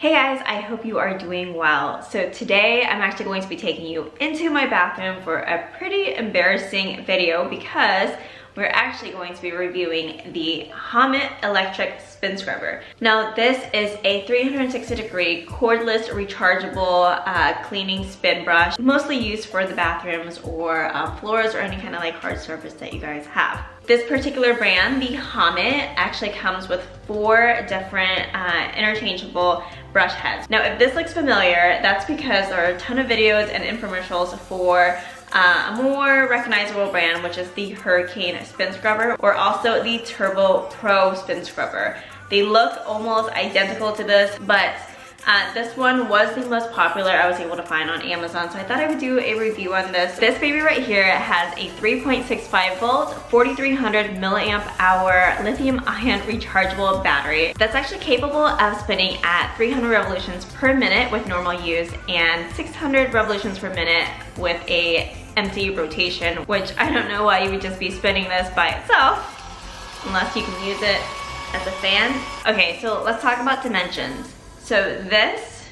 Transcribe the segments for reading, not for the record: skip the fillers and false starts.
Hey guys, I hope you are doing well. So today I'm actually going to be taking you into my bathroom for a pretty embarrassing video because we're actually going to be reviewing the Hommit electric spin scrubber. Now this is a 360-degree cordless rechargeable cleaning spin brush, mostly used for the bathrooms or floors or any kind of like hard surface that you guys have. This particular brand, the Hommit, actually comes with 4 different interchangeable brush heads. Now if this looks familiar, that's because there are a ton of videos and infomercials for a more recognizable brand, which is the Hurricane spin scrubber, or also the Turbo Pro spin scrubber. They look almost identical to this, but this one was the most popular I was able to find on Amazon, so I thought I would do a review on this. This baby right here has a 3.65 volt, 4300 milliamp hour lithium ion rechargeable battery that's actually capable of spinning at 300 revolutions per minute with normal use and 600 revolutions per minute with a empty rotation, which I don't know why you would just be spinning this by itself unless you can use it as a fan. Okay, so let's talk about dimensions. So this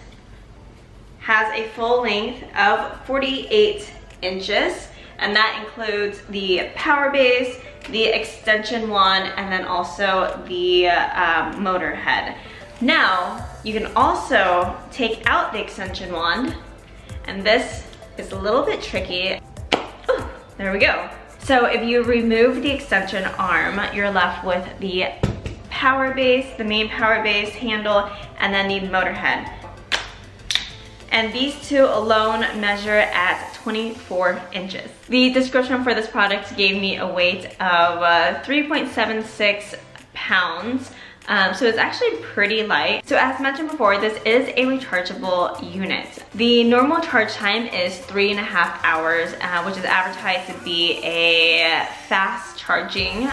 has a full length of 48 inches, and that includes the power base, the extension wand, and then also the motor head. Now, you can also take out the extension wand, and this is a little bit tricky. Ooh, there we go. So if you remove the extension arm, you're left with the power base, the main power base handle, and then the motor head. And these two alone measure at 24 inches. The description for this product gave me a weight of 3.76 pounds. So it's actually pretty light. So as mentioned before, this is a rechargeable unit. The normal charge time is 3.5 hours, which is advertised to be a fast charging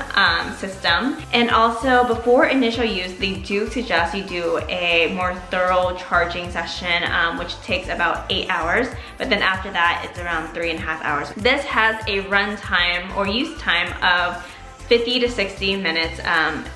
system. And also before initial use, they do suggest you do a more thorough charging session, which takes about 8 hours. But then after that, it's around 3.5 hours. This has a run time or use time of 50 to 60 minutes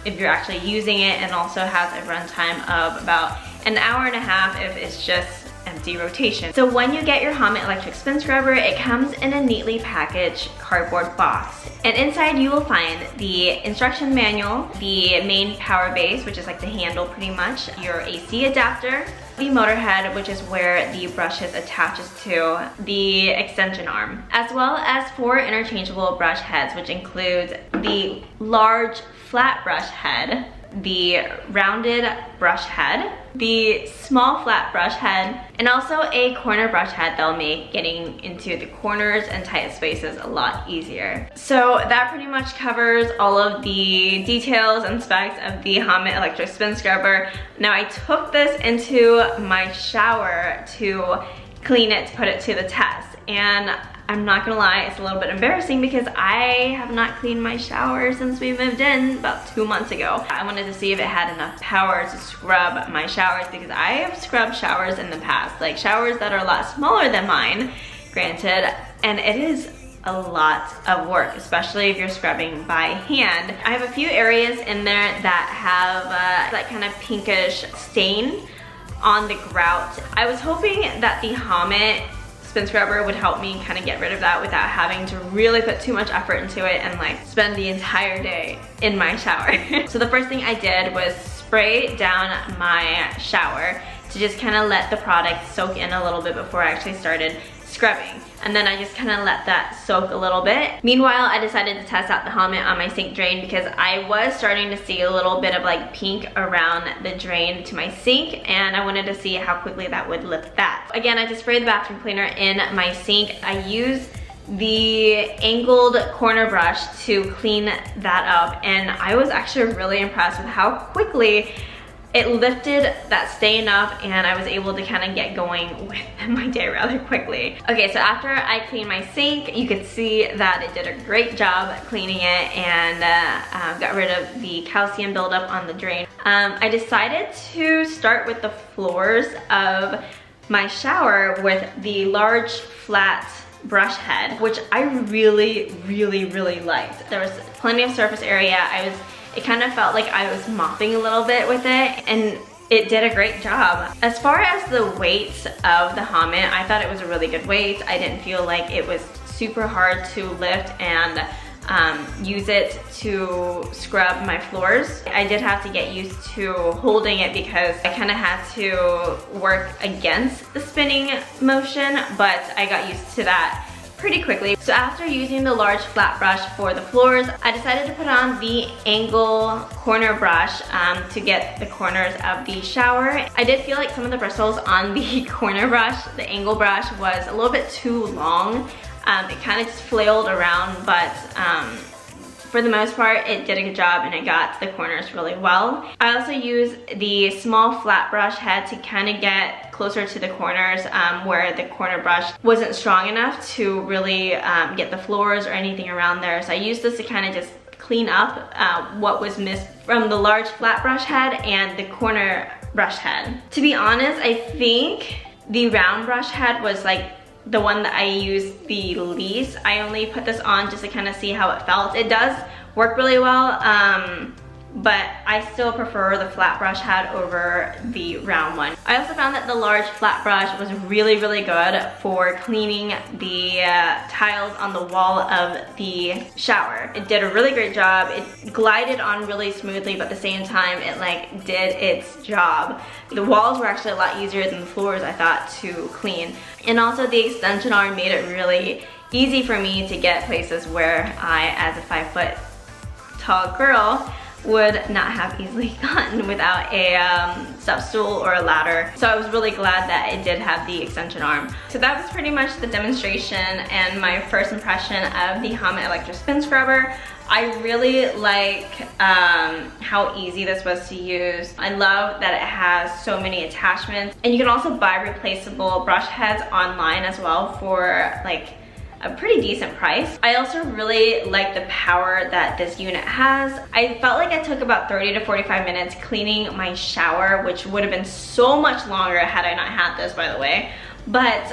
if you're actually using it, and also has a runtime of about an hour and a half if it's just empty rotation. So when you get your Hommit electric spin scrubber, it comes in a neatly packaged cardboard box. And inside you will find the instruction manual, the main power base, which is like the handle pretty much, your AC adapter, the motor head, which is where the brushes attaches to, the extension arm, as well as 4 interchangeable brush heads, which includes the large flat brush head, the rounded brush head, the small flat brush head, and also a corner brush head that'll make getting into the corners and tight spaces a lot easier. So that pretty much covers all of the details and specs of the Hommit electric spin scrubber. Now I took this into my shower to clean it, to put it to the test, and I'm not gonna lie, it's a little bit embarrassing because I have not cleaned my shower since we moved in about 2 months ago. I wanted to see if it had enough power to scrub my showers because I have scrubbed showers in the past, like showers that are a lot smaller than mine, granted, and it is a lot of work, especially if you're scrubbing by hand. I have a few areas in there that have that kind of pinkish stain on the grout. I was hoping that the Hommit spin scrubber would help me kind of get rid of that without having to really put too much effort into it and like spend the entire day in my shower. So the first thing I did was spray down my shower to just kind of let the product soak in a little bit before I actually started scrubbing. And then I just kind of let that soak a little bit. Meanwhile, I decided to test out the Hommit on my sink drain because I was starting to see a little bit of like pink around the drain to my sink, and I wanted to see how quickly that would lift that. Again, I just sprayed the bathroom cleaner in my sink. I used the angled corner brush to clean that up, and I was actually really impressed with how quickly it lifted that stain up, and I was able to kind of get going with my day rather quickly. Okay, so after I cleaned my sink, you could see that it did a great job cleaning it and got rid of the calcium buildup on the drain. I decided to start with the floors of my shower with the large flat brush head, which I really liked. There was plenty of surface area. It kind of felt like I was mopping a little bit with it, and it did a great job. As far as the weight of the Hamet, I thought it was a really good weight. I didn't feel like it was super hard to lift and use it to scrub my floors. I did have to get used to holding it because I kind of had to work against the spinning motion, but I got used to that pretty quickly. So after using the large flat brush for the floors, I decided to put on the angle corner brush to get the corners of the shower. I did feel like some of the bristles on the corner brush, the angle brush, was a little bit too long. It kind of just flailed around, but for the most part, it did a good job and it got to the corners really well. I also used the small flat brush head to kind of get closer to the corners where the corner brush wasn't strong enough to really get the floors or anything around there. So I used this to kind of just clean up what was missed from the large flat brush head and the corner brush head. To be honest, I think the round brush head was like the one that I used the least. I only put this on just to kind of see how it felt. It does work really well, but I still prefer the flat brush head over the round one. I also found that the large flat brush was really, really good for cleaning the tiles on the wall of the shower. It did a really great job. It glided on really smoothly, but at the same time, it like did its job. The walls were actually a lot easier than the floors, I thought, to clean. And also the extension arm made it really easy for me to get places where I, as a 5-foot tall girl, would not have easily gotten without a step stool or a ladder. So I was really glad that it did have the extension arm. So that was pretty much the demonstration and my first impression of the Hamet Electric Spin Scrubber. I really like how easy this was to use. I love that it has so many attachments, and you can also buy replaceable brush heads online as well for like a pretty decent price. I also really like the power that this unit has. I felt like I took about 30 to 45 minutes cleaning my shower, which would have been so much longer had I not had this, by the way. But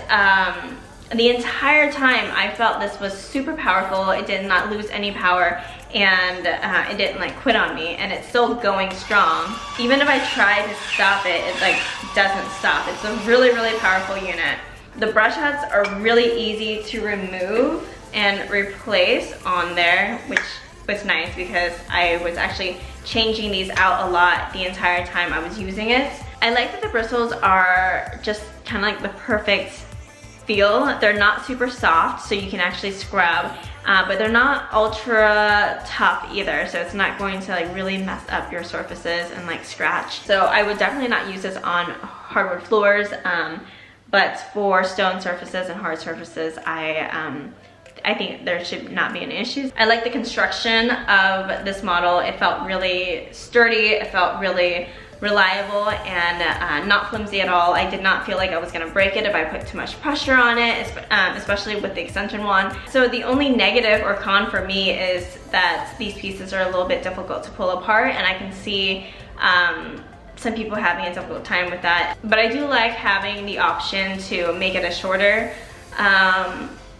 the entire time I felt this was super powerful. It did not lose any power, and it didn't like quit on me, and it's still going strong. Even if I try to stop it, it like doesn't stop. It's a really, really powerful unit. The brush heads are really easy to remove and replace on there, which was nice because I was actually changing these out a lot the entire time I was using it. I like that the bristles are just kind of like the perfect feel. They're not super soft, so you can actually scrub, but they're not ultra tough either, so it's not going to like really mess up your surfaces and like scratch. So I would definitely not use this on hardwood floors, but for stone surfaces and hard surfaces, I think there should not be any issues. I like the construction of this model. It felt really sturdy, it felt really reliable and not flimsy at all. I did not feel like I was gonna break it if I put too much pressure on it, especially with the extension one. So the only negative or con for me is that these pieces are a little bit difficult to pull apart, and I can see some people having a difficult time with that. But I do like having the option to make it a shorter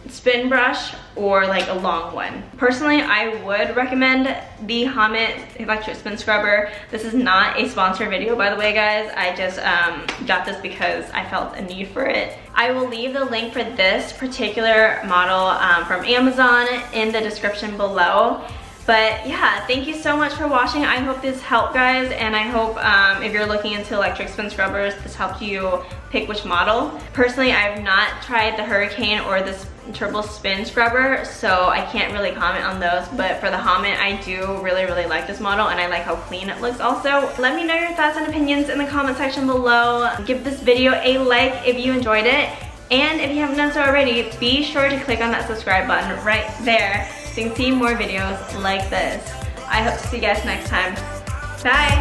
spin brush or like a long one. Personally, I would recommend the Hamet Electric Spin Scrubber. This is not a sponsored video, by the way, guys. I just got this because I felt a need for it. I will leave the link for this particular model from Amazon in the description below. But yeah, thank you so much for watching. I hope this helped, guys, and I hope if you're looking into electric spin scrubbers, this helped you pick which model. Personally, I have not tried the Hurricane or this Turbo Spin Scrubber, so I can't really comment on those, but for the Hamet, I do really, really like this model, and I like how clean it looks also. Let me know your thoughts and opinions in the comment section below. Give this video a like if you enjoyed it, and if you haven't done so already, be sure to click on that subscribe button right there so you can see more videos like this. I hope to see you guys next time. Bye!